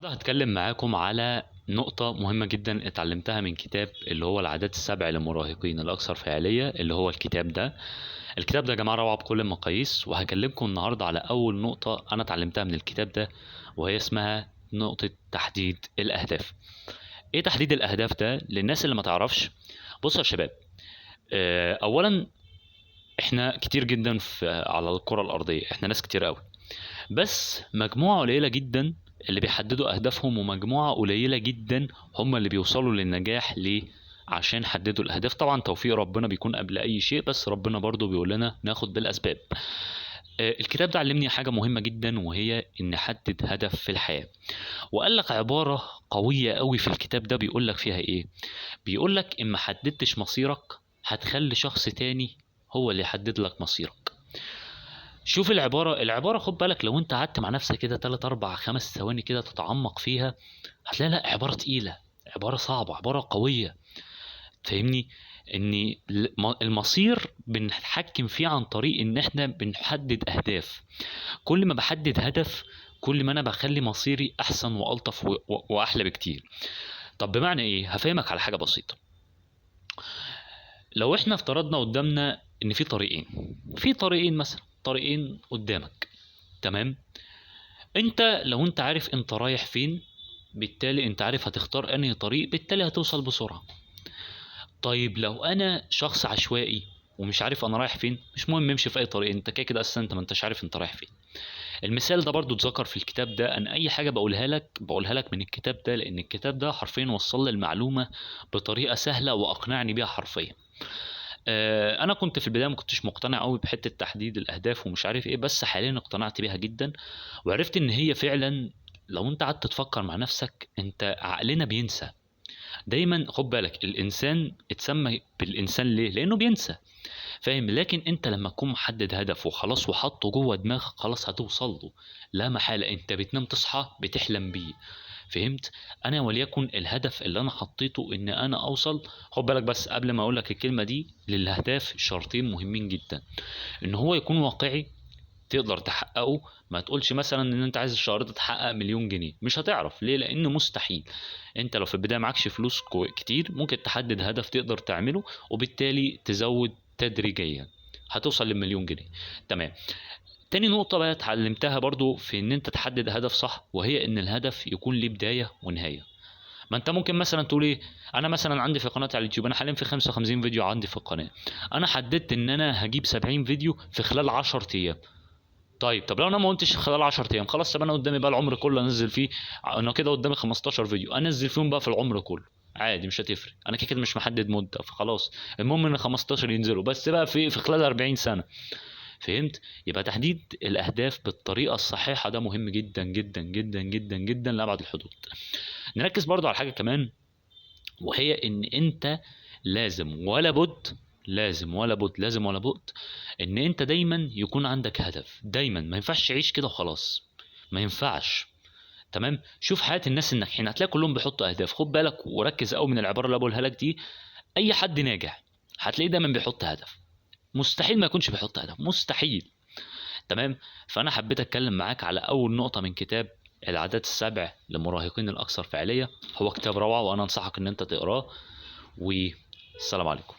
النهارده هتكلم معاكم على نقطة مهمة جدا اتعلمتها من كتاب اللي هو العادات السبع للمراهقين الأكثر فعالية اللي هو الكتاب ده. الكتاب ده يا جماعة روعة بكل المقاييس، وهكلمكم النهاردة على أول نقطة أنا اتعلمتها من الكتاب ده، وهي اسمها نقطة تحديد الأهداف. إيه تحديد الأهداف ده للناس اللي ما تعرفش؟ بصوا يا شباب، أولا إحنا كتير جدا على الكرة الأرضية، إحنا ناس كتير قوي، بس مجموعة قليلة جدا اللي بيحددوا أهدافهم، ومجموعة قليلة جدا هم اللي بيوصلوا للنجاح. ليه؟ عشان حددوا الأهداف. طبعا توفيق ربنا بيكون قبل أي شيء، بس ربنا برضو بيقول لنا ناخد بالأسباب. الكتاب ده علمني حاجة مهمة جدا، وهي إن أحدد هدف في الحياة. وقال لك عبارة قوية قوي في الكتاب ده، بيقول لك فيها إيه؟ بيقول لك إن ما حددتش مصيرك هتخلي شخص تاني هو اللي يحدد لك مصيرك. شوف العبارة خد بالك، لو انت قعدت مع نفسك كده 3 4 5 ثواني كده تتعمق فيها، هتلاقي لا، عبارة تقيلة، عبارة صعبة، عبارة قوية. فاهمني؟ ان المصير بنتحكم فيه عن طريق ان احنا بنحدد اهداف. كل ما بحدد هدف، كل ما انا بخلي مصيري احسن والطف واحلى بكتير. طب بمعنى ايه؟ هفهمك على حاجة بسيطة. لو احنا افترضنا قدامنا ان في طريقين مثلا، طريقين قدامك، تمام؟ انت لو انت عارف انت رايح فين، بالتالي انت عارف هتختار انهي طريق، بالتالي هتوصل بسرعة. طيب لو انا شخص عشوائي ومش عارف انا رايح فين، مش مهم امشي في اي طريق، انت كده كده اصلا انت ما انتش عارف انت رايح فين. المثال ده برضو اتذكر في الكتاب ده. انا اي حاجة بقولها لك من الكتاب ده، لان الكتاب ده حرفيا وصل لي المعلومة بطريقة سهلة واقنعني بيها حرفيا. انا كنت في البدايه ما كنتش مقتنع قوي بحته تحديد الاهداف ومش عارف ايه، بس حاليا اقتنعت بيها جدا، وعرفت ان هي فعلا لو انت قعدت تفكر مع نفسك، انت عقلنا بينسى دايما. خد بالك، الانسان اتسمى بالانسان ليه؟ لانه بينسى. فاهم؟ لكن انت لما تكون محدد هدف وخلاص وحطه جوه دماغك، خلاص هتوصل له لا محاله. انت بتنام تصحى بتحلم بيه. فهمت؟ انا وليكن الهدف اللي انا حطيته ان انا اوصل. خد بالك بس قبل ما اقول لك الكلمه دي، للاهداف شرطين مهمين جدا: ان هو يكون واقعي تقدر تحققه. ما تقولش مثلا ان انت عايز الشهر ده تحقق مليون جنيه، مش هتعرف. ليه؟ لانه مستحيل. انت لو في البدايه معكش فلوس كتير، ممكن تحدد هدف تقدر تعمله، وبالتالي تزود تدريجيا هتوصل للمليون جنيه. تمام. تاني نقطة بقى اتعلمتها برضو في ان انت تحدد هدف صح، وهي ان الهدف يكون ليه بداية ونهاية. ما انت ممكن مثلا تقول ايه؟ انا مثلا عندي في قناة على اليوتيوب، انا حاليا في 55 فيديو عندي في القناة، انا حددت ان انا هجيب 70 فيديو في خلال 10 ايام. طب لو انا ما قلتش خلال 10 ايام، خلاص، طب انا قدامي بقى العمر كله انزل فيه. انا كده قدامي 15 فيديو انزل فيهم بقى في العمر كله، عادي مش هتفرق، انا كده كده مش محدد مده، فخلاص المهم ان 15 ينزلوا بس بقى في خلال 40 سنه. فهمت؟ يبقى تحديد الاهداف بالطريقه الصحيحه ده مهم جدا جدا جدا جدا جدا لابعد الحدود. نركز برضو على حاجه كمان، وهي ان انت لازم ولا بد، لازم ولا بد ان انت دايما يكون عندك هدف. دايما ما ينفعش تعيش كده وخلاص، ما ينفعش. تمام؟ شوف حياة الناس الناجحين هتلاقي كلهم بيحطوا اهداف. خد بالك وركز قوي من العبارة اللي بقولها لك دي: اي حد ناجح هتلاقيه دايما بيحط هدف. مستحيل ما يكونش بيحط هدف، مستحيل. تمام؟ فانا حبيت اتكلم معاك على اول نقطة من كتاب العادات السبع للمراهقين الاكثر فعالية. هو كتاب روعة، وانا انصحك ان انت تقراه. والسلام عليكم.